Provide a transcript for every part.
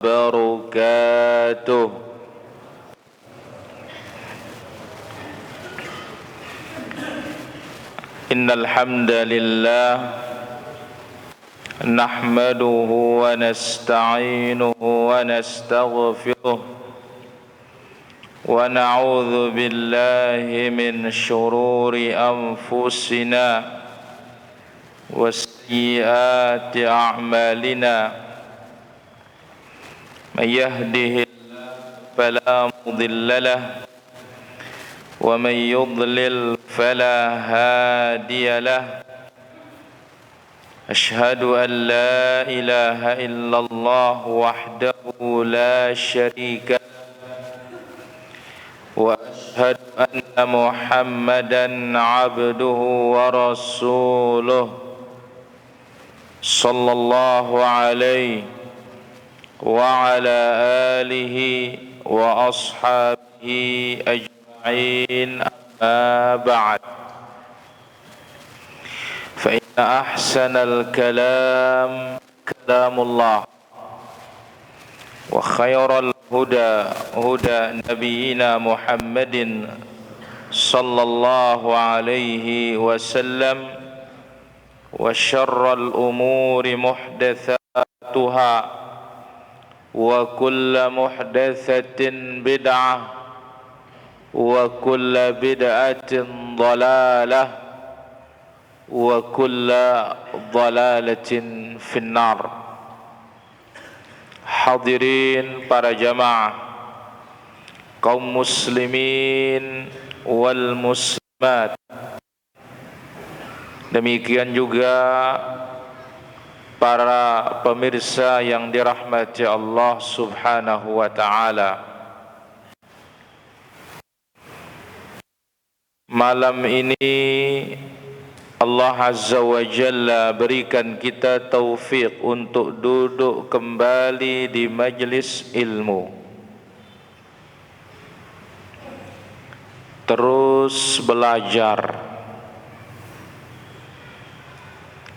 وبركاته. إن الحمد لله نحمده ونستعينه ونستغفره ونعوذ بالله من شرور أنفسنا وسيئات أعمالنا. من يهده الله فلا مضل له ومن يضلل فلا هادي له. أشهد أن لا إله إلا الله وحده لا شريك له وأشهد أن محمدا عبده ورسوله صلى الله عليه وعلى آله وأصحابه أجمعين. أما بعد، فإن أحسن الكلام كلام الله وخير الهدى هدى نبينا محمد صلى الله عليه وسلم وشر الأمور محدثاتها وكل محدثة بدعة وكل بدعة ضلالة وكل ضلالة في النار. Hadirin para jamaah, kaum muslimin wal muslimat, demikian juga para pemirsa yang dirahmati Allah Subhanahu wa ta'ala. Malam ini Allah Azza wa Jalla berikan kita taufik untuk duduk kembali di majlis ilmu, terus belajar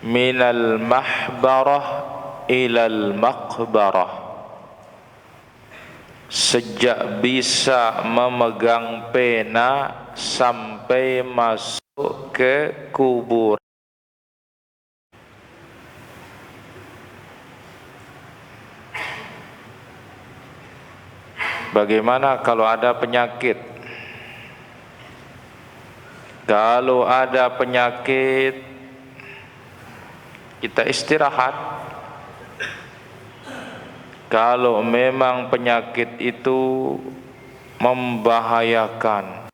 minal mahbarah ilal maqbarah, sejak bisa memegang pena sampai masuk ke kubur. Bagaimana kalau ada penyakit? Kalau ada penyakit, kita istirahat. Kalau memang penyakit itu membahayakan,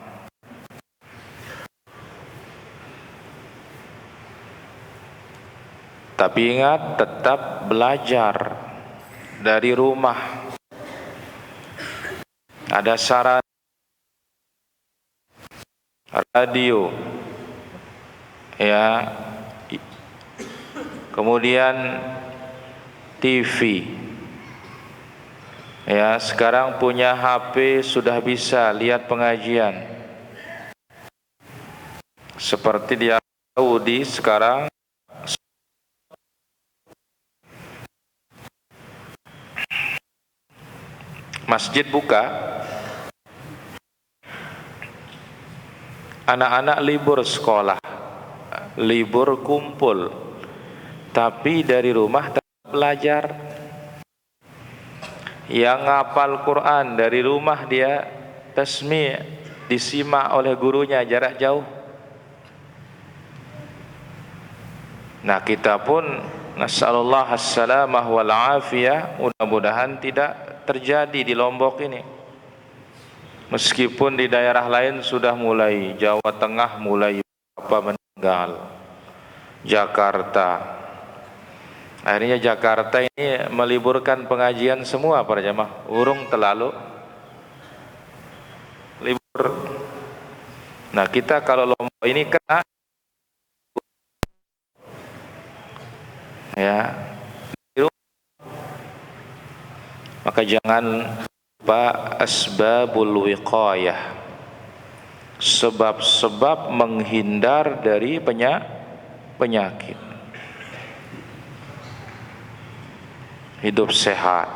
tapi ingat, tetap belajar dari rumah. Ada saran radio, ya, kemudian TV, ya, sekarang punya HP sudah bisa lihat pengajian. Seperti di Saudi sekarang masjid buka, anak-anak libur sekolah, libur kumpul, tapi dari rumah tetap belajar. Yang ngapal Quran dari rumah dia tasmi', disimak oleh gurunya jarak jauh. Nah, kita pun nasallallahu as-salamah wal afiyah, mudah-mudahan tidak terjadi di Lombok ini. Meskipun di daerah lain sudah mulai, Jawa Tengah mulai meninggal, Jakarta. Akhirnya Jakarta ini meliburkan pengajian semua para jamaah. Urung terlalu libur. Nah, kita kalau Lombok ini kena, ya, maka jangan lupa asbabul wiqayah, sebab-sebab menghindar dari penyakit. Hidup sehat,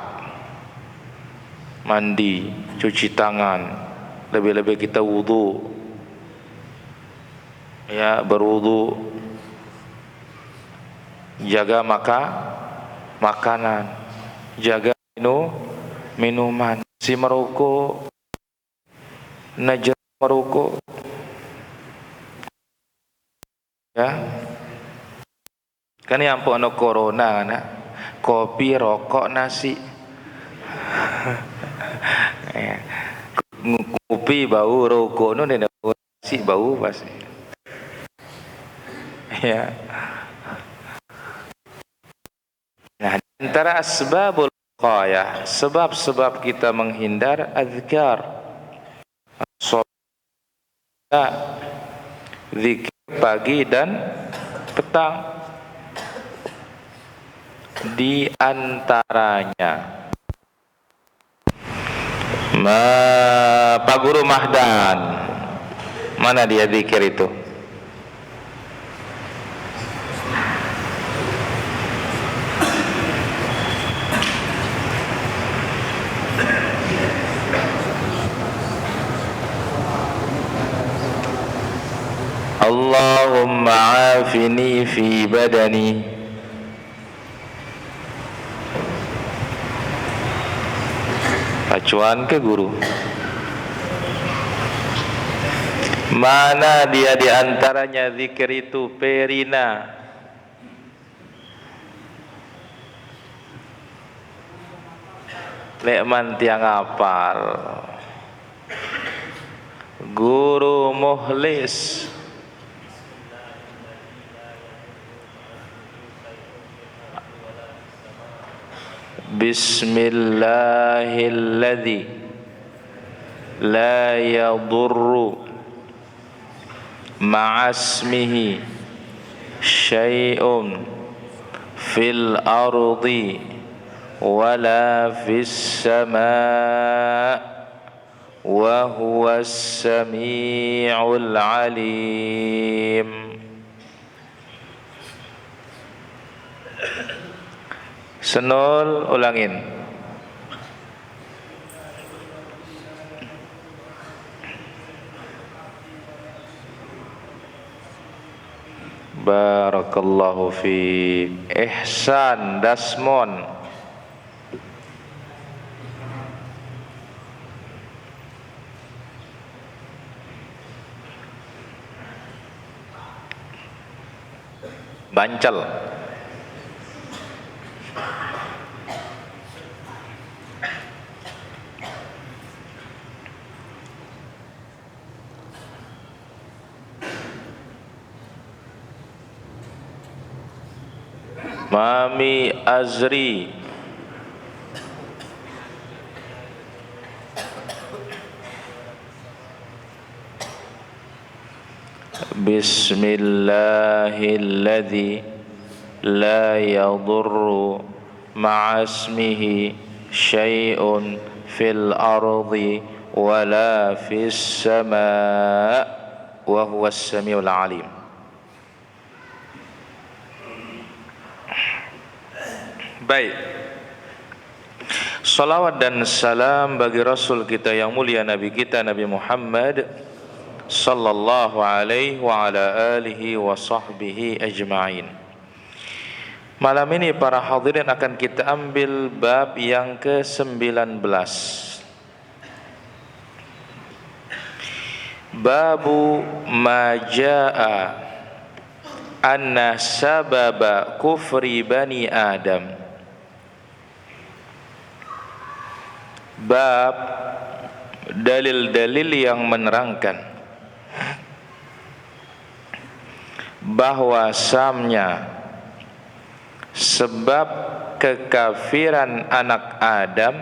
mandi, cuci tangan, lebih-lebih kita wudu, ya, berwudu, jaga makanan, jaga minuman, si merokok, najar merokok, ya, kan yang ampun corona, nak, kopi, rokok, nasi, ya. Kopi bau, rokok nu nasi bau pasti, ya. Nah, antara asbabul wiqayah, sebab-sebab kita menghindar, azkar, salat, zikir pagi dan petang. Di antaranya Pak Guru Mahdan, mana dia zikir itu? Allahumma afini fi badani, acuan ke guru. Mana dia di antaranya zikir itu? Perina, lekman tiang apal, guru muhlis, Bismillahilladzi la yadurru ma'asmihi syai'un fil ardi wala fis sama' wa huwas sami'ul alim. Senul, ulangin. Barakallahu fiik. Ihsan Dasmon. Bancel. Mami Azri, Bismillahilladzi la yadurru ma'asmihi syai'un fil ardi wala fis sama' wa huwas samiul alim. Baik. Salawat dan salam bagi Rasul kita yang mulia, Nabi kita Nabi Muhammad sallallahu alaihi wa ala alihi wa sahbihi ajma'in. Malam ini para hadirin akan kita ambil bab yang ke-19. Babu ma jaa anna sababa kufri bani Adam. Bab dalil-dalil yang menerangkan bahwasannya sebab kekafiran anak Adam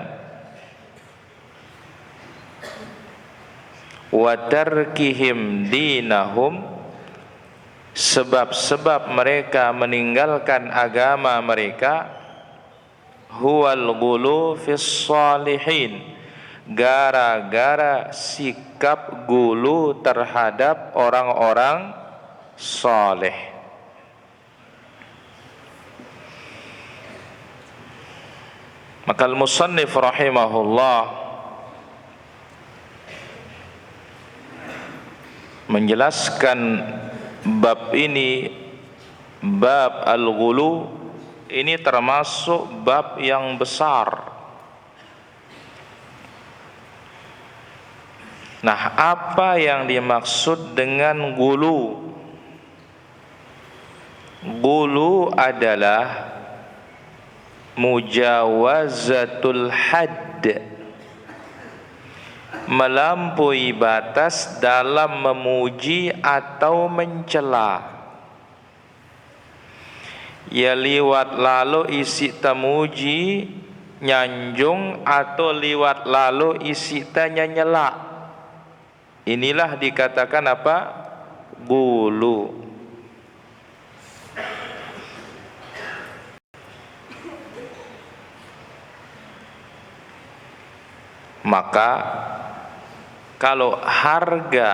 wa tarkihim dinahum, sebab-sebab mereka meninggalkan agama mereka, huwal ghulu fis salihin, gara-gara sikap gulu terhadap orang-orang saleh. Maka al-musannif rahimahullah menjelaskan bab ini, bab al-ghulu, ini termasuk bab yang besar. Nah, apa yang dimaksud dengan ghulu? Ghulu adalah mujawazatul hadd, melampaui batas dalam memuji atau mencela. Ya liwat lalu isi tamuji nyanjung atau liwat lalu isi tanya nyela. Inilah dikatakan apa? Ghulu. Maka kalau harga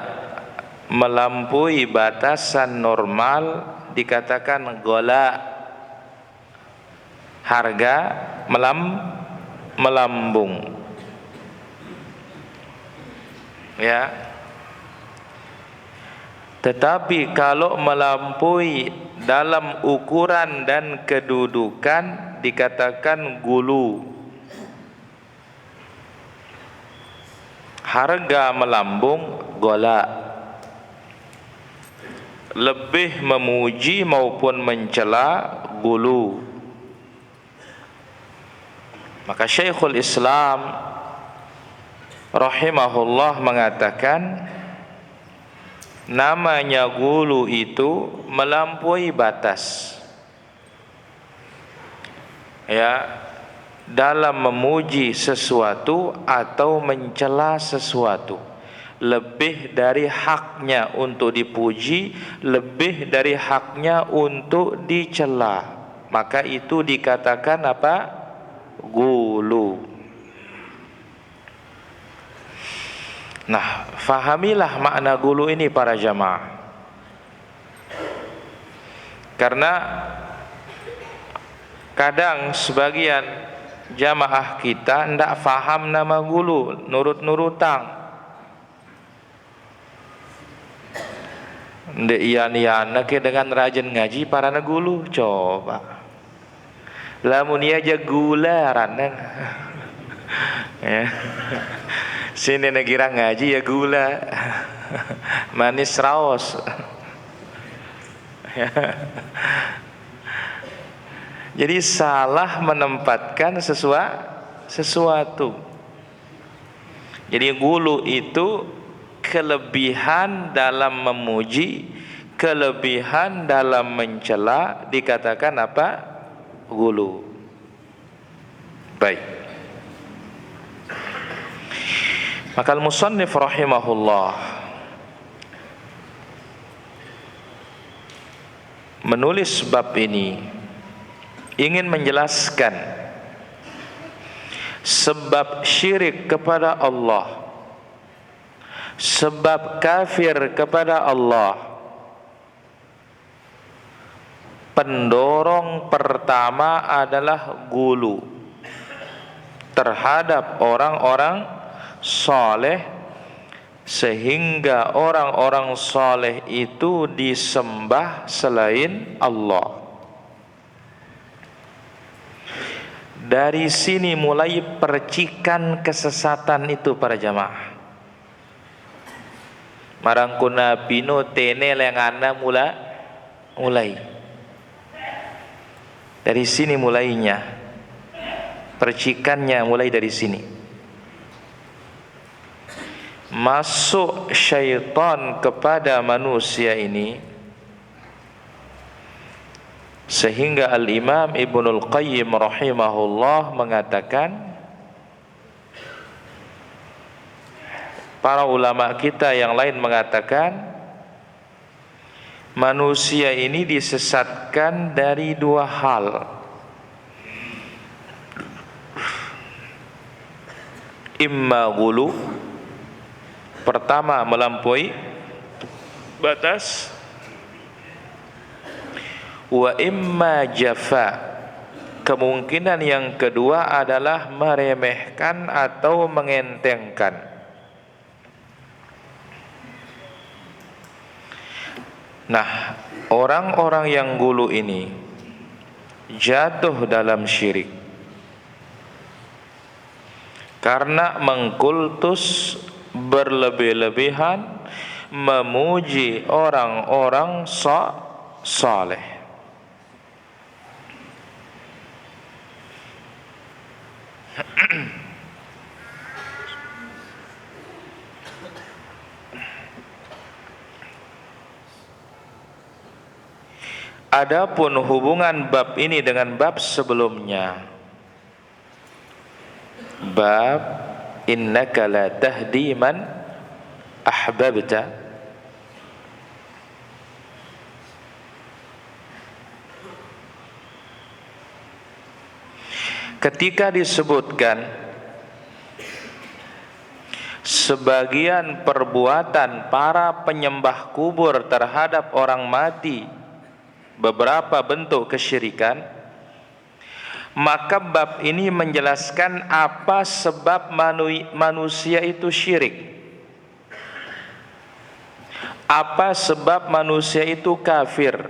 melampaui batasan normal dikatakan ghala. Harga melambung. Ya. Tetapi kalau melampaui dalam ukuran dan kedudukan dikatakan ghulu. Harga melambung ghala. Lebih memuji maupun mencela ghulu. Maka Syekhul Islam rahimahullah mengatakan namanya ghulu itu melampaui batas, ya, dalam memuji sesuatu atau mencela sesuatu, lebih dari haknya untuk dipuji, lebih dari haknya untuk dicela, maka itu dikatakan apa? Ghulu. Nah, fahamilah makna ghulu ini para jamaah. Karena kadang sebagian jamaah kita ndak faham nama ghulu, nurut-nurutang. Ndek ian-ian ke dengan rajin ngaji para ghulu coba. Lamun ia aja gula raneng. Ya. Sini negira ngaji ya gula. Manis raos. Jadi salah menempatkan sesuatu. Jadi ghulu itu kelebihan dalam memuji, kelebihan dalam mencela, dikatakan apa? Ghulu. Baik. Maka al-musannif rahimahullah menulis bab ini ingin menjelaskan sebab syirik kepada Allah, sebab kafir kepada Allah. Pendorong pertama adalah ghulu terhadap orang-orang saleh, sehingga orang-orang saleh itu disembah selain Allah. Dari sini mulai percikan kesesatan itu para jamaah. Marangkuna pino tene lengana mulai. Dari sini mulainya. Percikannya mulai dari sini. Masuk syaitan kepada manusia ini sehingga Al-Imam Ibnul Qayyim rahimahullah mengatakan, para ulama kita yang lain mengatakan manusia ini disesatkan dari dua hal. Imma ghulu, pertama melampaui batas, wa imma jafa, kemungkinan yang kedua adalah meremehkan atau mengentengkan. Nah, orang-orang yang gulu ini jatuh dalam syirik karena mengkultus berlebih-lebihan memuji orang-orang saleh. Adapun hubungan bab ini dengan bab sebelumnya, bab innaka la tahdi man ahbabta, ketika disebutkan sebagian perbuatan para penyembah kubur terhadap orang mati, beberapa bentuk kesyirikan, maka bab ini menjelaskan apa sebab manusia itu syirik, apa sebab manusia itu kafir,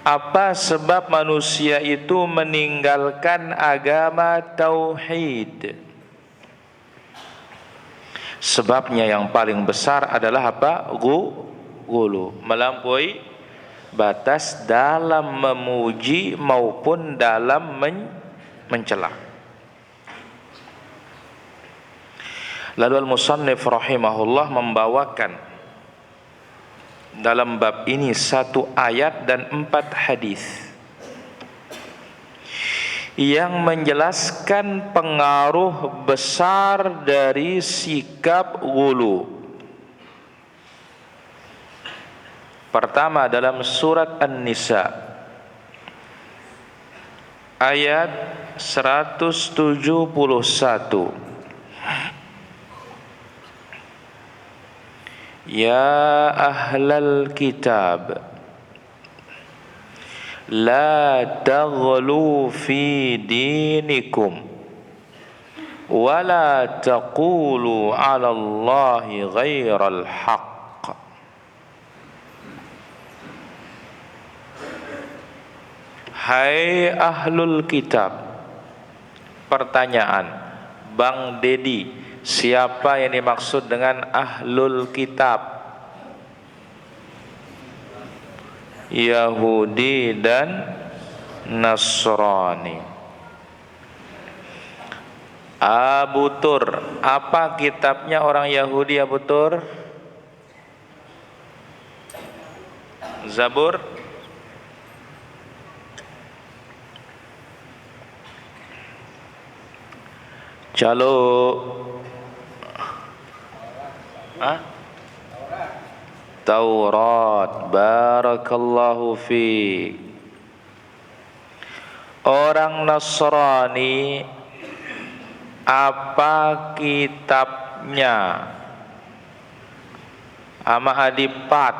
apa sebab manusia itu meninggalkan agama tauhid. Sebabnya yang paling besar adalah apa? Ghulu, melampaui batas dalam memuji maupun dalam mencela. Lalu al-musannif rahimahullah membawakan dalam bab ini 1 ayat dan 4 hadis yang menjelaskan pengaruh besar dari sikap ghulu. Pertama dalam surat An-Nisa ayat 171. Ya ahlal kitab la taghlu fi dinikum wa la taqulu 'ala Allahi ghairal haqq. Hai ahlul kitab. Pertanyaan, Bang Dedi, siapa yang dimaksud dengan ahlul kitab? Yahudi dan Nasrani. Abu Tur, apa kitabnya orang Yahudi Abu Tur? Zabur? Calo. Taurat. Barakallahu fiik. Orang Nasrani, apa kitabnya? Ama adipat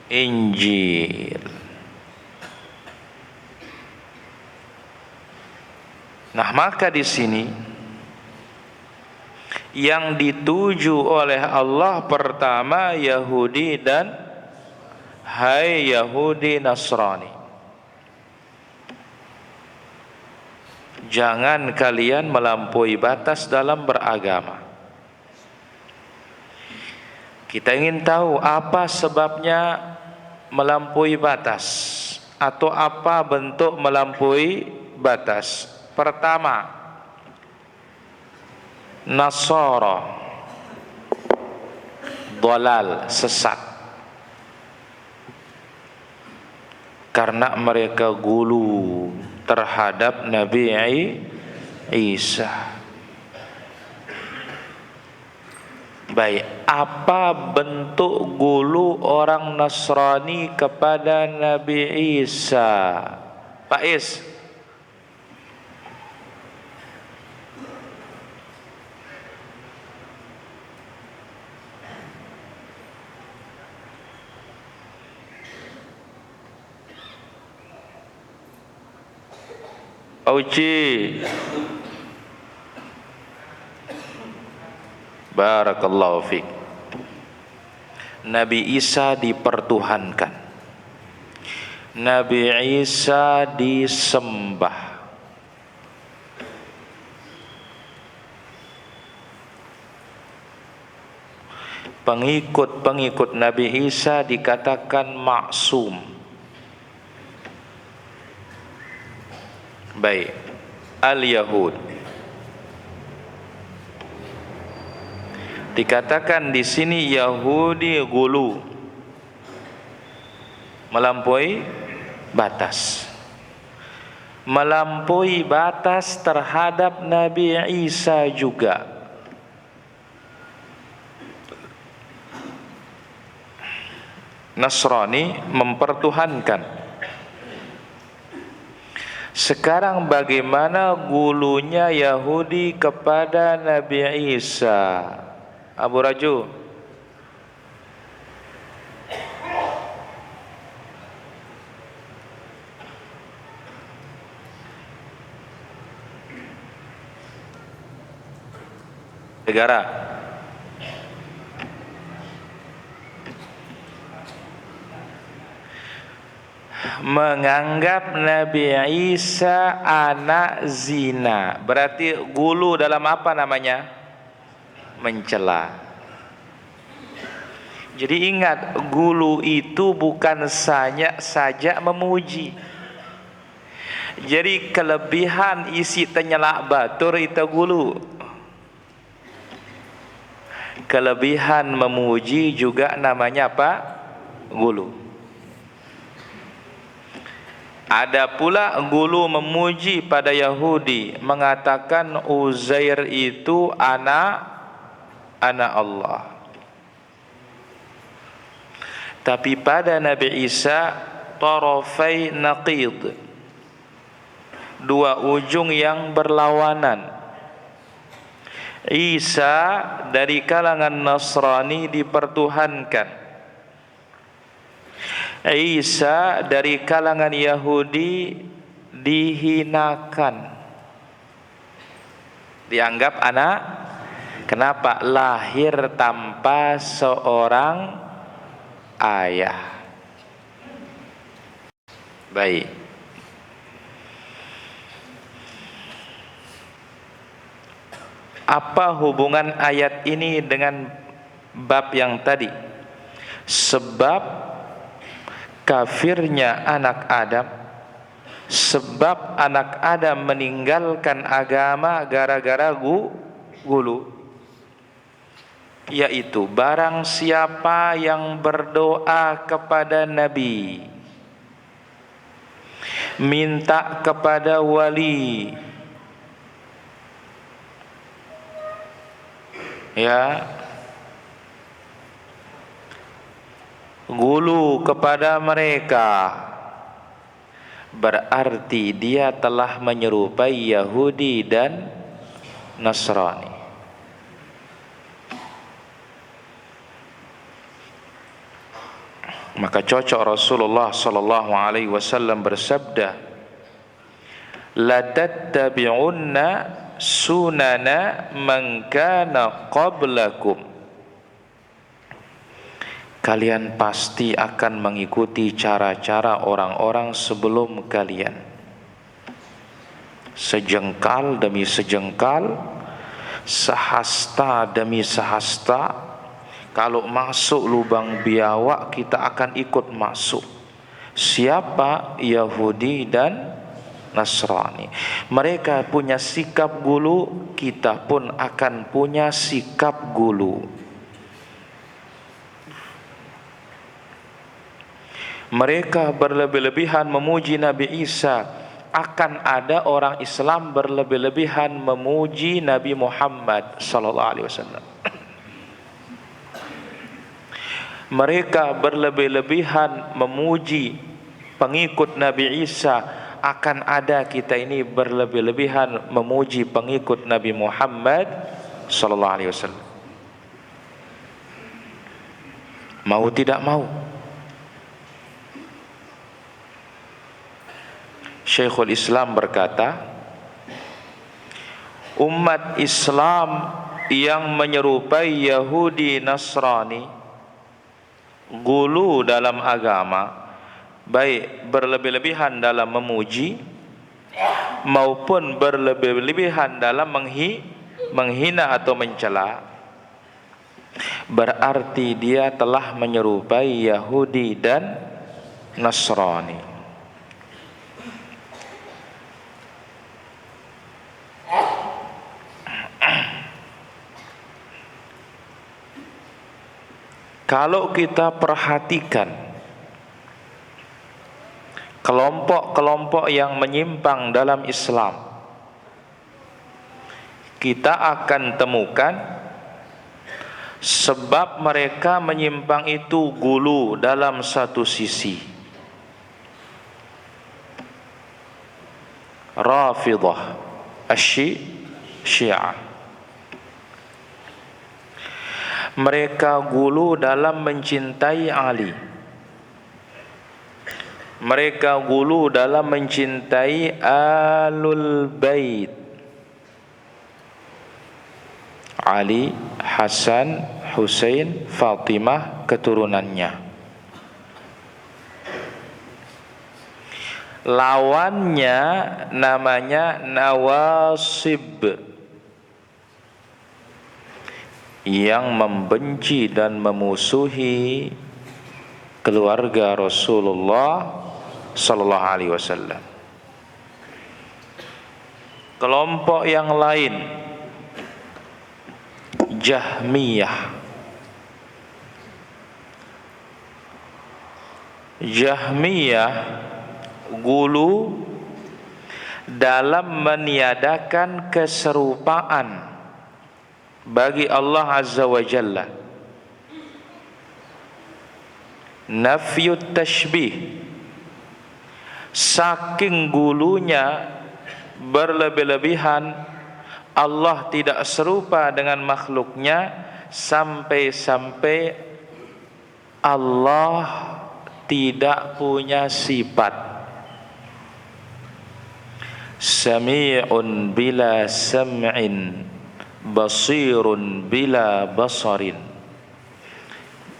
Injil. Nah, maka di sini yang dituju oleh Allah pertama Yahudi dan hai Yahudi Nasrani, jangan kalian melampaui batas dalam beragama. Kita ingin tahu apa sebabnya melampaui batas atau apa bentuk melampaui batas. Pertama, Nasara dhalal, sesat, karena mereka gulu terhadap Nabi Isa. Baik, apa bentuk gulu orang Nasrani kepada Nabi Isa? Pak Is. Auci. Barakallahu fiik. Nabi Isa dipertuhankan, Nabi Isa disembah. Pengikut-pengikut Nabi Isa dikatakan maksum. Baik, al-Yahud dikatakan di sini Yahudi gulu, melampaui batas, melampaui batas terhadap Nabi Isa juga. Nasrani mempertuhankan. Sekarang bagaimana gulunya Yahudi kepada Nabi Isa? Abu Raju, negara menganggap Nabi Isa anak zina. Berarti gulu dalam apa namanya? Mencela. Jadi ingat, gulu itu bukan saja memuji. Jadi kelebihan isi tenyelak batur itu gulu. Kelebihan memuji juga namanya apa? Gulu. Ada pula gulu memuji pada Yahudi, mengatakan Uzair itu anak Allah. Tapi pada Nabi Isa tarafai naqid, dua ujung yang berlawanan. Isa dari kalangan Nasrani dipertuhankan, Isa dari kalangan Yahudi dihinakan, dianggap anak. Kenapa? Lahir tanpa seorang ayah. Baik. Apa hubungan ayat ini dengan bab yang tadi? Sebab kafirnya anak Adam, sebab anak Adam meninggalkan agama gara-gara gulu, yaitu barang siapa yang berdoa kepada Nabi, minta kepada wali, ya, gulu kepada mereka, berarti dia telah menyerupai Yahudi dan Nasrani. Maka cocok Rasulullah sallallahu alaihi wasallam bersabda, la tattabi'unna sunana man kana qablakum. Kalian pasti akan mengikuti cara-cara orang-orang sebelum kalian. Sejengkal demi sejengkal, sehasta demi sehasta. Kalau masuk lubang biawak, kita akan ikut masuk. Siapa? Yahudi dan Nasrani. Mereka punya sikap gulu, kita pun akan punya sikap gulu. Mereka berlebih-lebihan memuji Nabi Isa, akan ada orang Islam berlebih-lebihan memuji Nabi Muhammad sallallahu alaihi wasallam. Mereka berlebih-lebihan memuji pengikut Nabi Isa, akan ada kita ini berlebih-lebihan memuji pengikut Nabi Muhammad sallallahu alaihi wasallam. Mau tidak mau. Syekhul Islam berkata, umat Islam yang menyerupai Yahudi Nasrani gulu dalam agama, baik berlebih-lebihan dalam memuji maupun berlebih-lebihan dalam menghina atau mencela, berarti dia telah menyerupai Yahudi dan Nasrani. Kalau kita perhatikan kelompok-kelompok yang menyimpang dalam Islam, kita akan temukan sebab mereka menyimpang itu gulu dalam satu sisi. Rafidah, Syiah. Mereka gulu dalam mencintai Ali. Mereka gulu dalam mencintai Alul Bait, Ali, Hasan, Husain, Fatimah, keturunannya. Lawannya namanya Nawasib, yang membenci dan memusuhi keluarga Rasulullah sallallahu alaihi wasallam. Kelompok yang lain, Jahmiyah. Jahmiyah gulu dalam meniadakan keserupaan bagi Allah Azza wa Jalla, nafyut tashbih. Saking gulunya, berlebih-lebihan, Allah tidak serupa dengan makhluknya, sampai-sampai Allah tidak punya sifat. Sami'un bila sam'in, basirun bila basarin.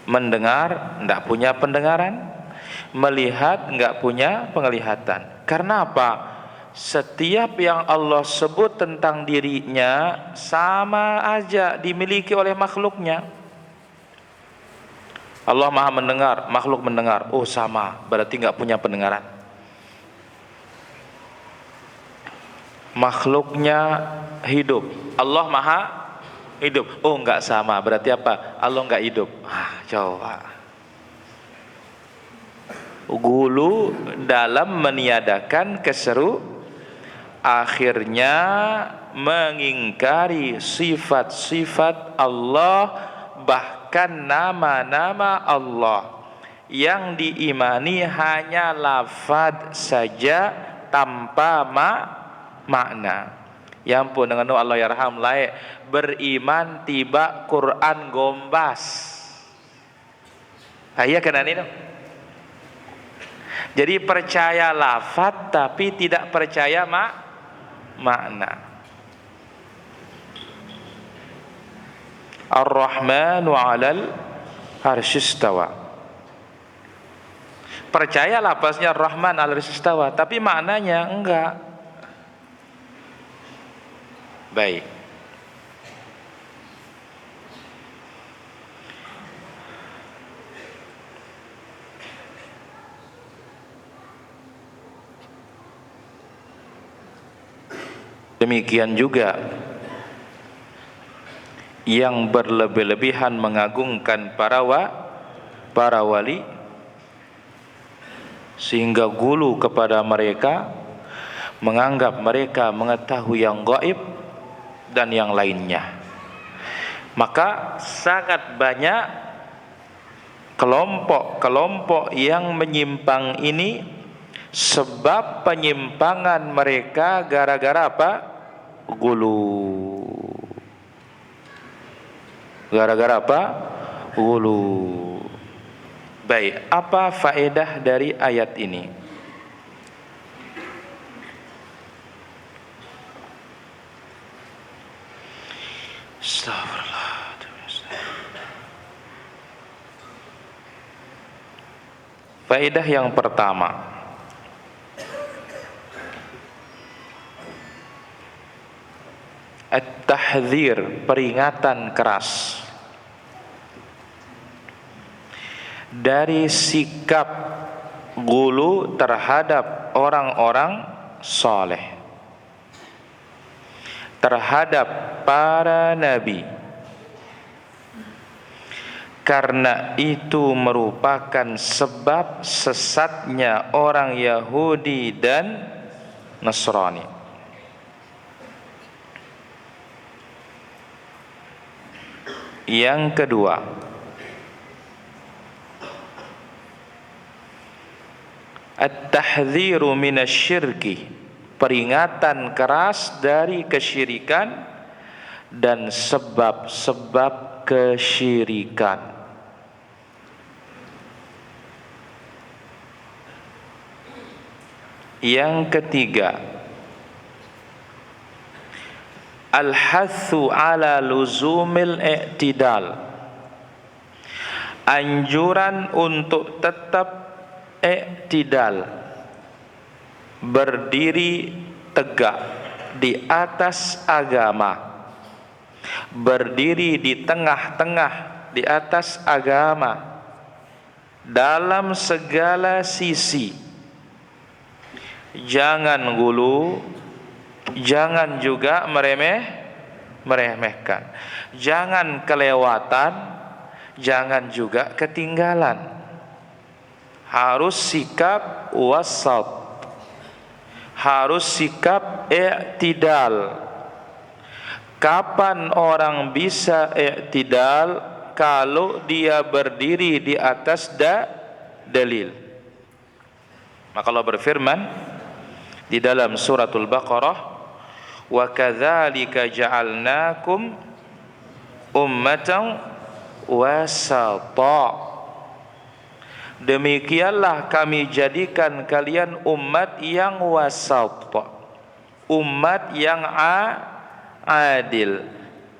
Mendengar, tidak punya pendengaran. Melihat, tidak punya penglihatan. Karena apa? Setiap yang Allah sebut tentang dirinya sama aja dimiliki oleh makhluknya. Allah maha mendengar, makhluk mendengar, oh sama, berarti tidak punya pendengaran. Makhluknya hidup, Allah maha hidup, oh enggak sama, berarti apa? Allah enggak hidup. Coba gulu dalam meniadakan keseru, akhirnya mengingkari sifat-sifat Allah, bahkan nama-nama Allah yang diimani hanya lafaz saja tanpa makna. Ya ampun, dengan Allah yarham laik beriman tiba Quran gombas. Iya kan ini? Jadi percaya lafaz tapi tidak percaya makna. Ar-Rahmanu 'alal 'arsy istawa. Percaya lafaznya Ar-Rahman 'alal 'arsy istawa, tapi maknanya enggak. Baik. Demikian juga yang berlebih-lebihan mengagungkan para wali sehingga gulu kepada mereka, menganggap mereka mengetahui yang gaib dan yang lainnya. Maka sangat banyak kelompok-kelompok yang menyimpang ini, sebab penyimpangan mereka gara-gara apa? Gulu. Gara-gara apa? Gulu. Baik, apa faedah dari ayat ini? Astagfirullah. Faedah yang pertama, at-tahdzir, peringatan keras dari sikap gulu terhadap orang-orang saleh, terhadap para nabi, karena itu merupakan sebab sesatnya orang Yahudi dan Nasrani. Yang kedua, at-tahdziru minasyirki, peringatan keras dari kesyirikan dan sebab-sebab kesyirikan. Yang ketiga, al-hathu ala luzumil i'tidal, anjuran untuk tetap i'tidal, berdiri tegak di atas agama, berdiri di tengah-tengah di atas agama dalam segala sisi. Jangan gulu, jangan juga meremehkan, jangan kelewatan, jangan juga ketinggalan. Harus sikap wasat, harus sikap i'tidal. Kapan orang bisa i'tidal? Kalau dia berdiri di atas dalil. Maka Allah berfirman di dalam suratul Baqarah, wa kadzalika ja'alnakum ummatan wasata, demikianlah kami jadikan kalian umat yang wasat, umat yang adil,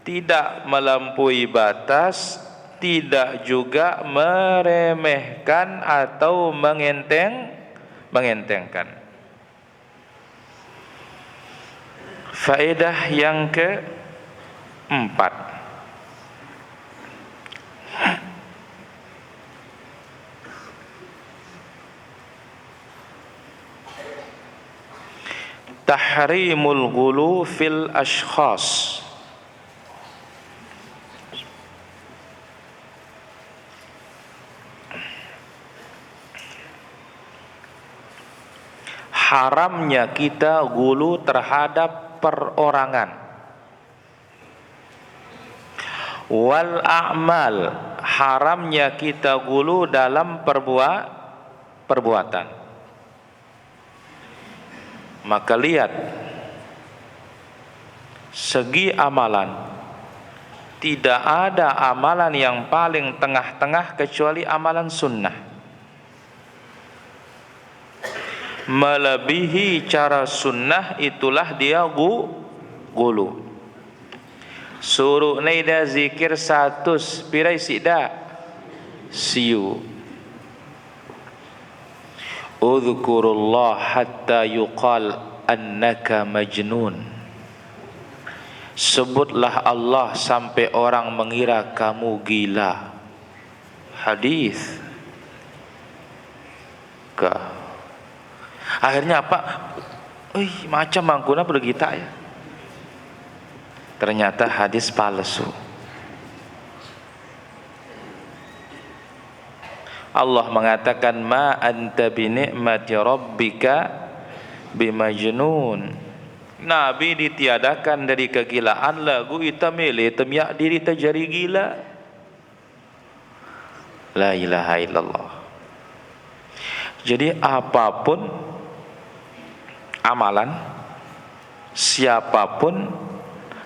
tidak melampaui batas, tidak juga meremehkan atau mengentengkan. Faedah yang keempat, tahrimul ghulu fil ashkhas, haramnya kita gulu terhadap perorangan. Wal a'mal, haramnya kita gulu dalam perbuatan. Maka lihat, segi amalan, tidak ada amalan yang paling tengah-tengah kecuali amalan sunnah. Melebihi cara sunnah itulah dia gulu. Suruh naida zikir 100 pirai sida siu. Udhkurullah hatta yuqal annaka majnun. Sebutlah Allah sampai orang mengira kamu gila. Hadis. Akhirnya apa? Macam mangkuna bergita ya. Ternyata hadis palsu. Allah mengatakan ma anta bi ni'mati rabbika bimajnun. Nabi ditiadakan dari kegilaan lagu itamele temyak diri terjadi gila. La ilaha illallah. Jadi apapun amalan siapapun,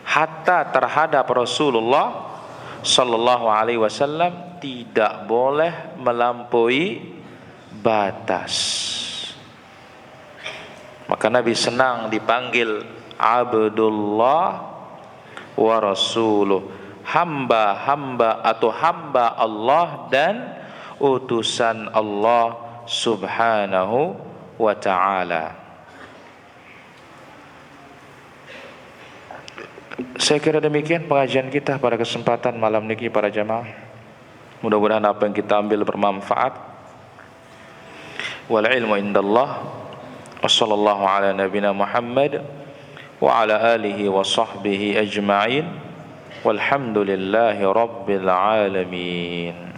hatta terhadap Rasulullah sallallahu alaihi wasallam, tidak boleh melampaui batas. Maka Nabi senang dipanggil Abdullah wa Rasuluh, hamba-hamba atau hamba Allah dan utusan Allah Subhanahu wa ta'ala. Saya kira demikian pengajian kita pada kesempatan malam niki para jamaah. Mudah-mudahan apa yang kita ambil bermanfaat. Wal ilmu indallah. Wassallallahu ala nabina Muhammad wa ala alihi wa sahbihi ajma'in. Walhamdulillahi rabbil alamin.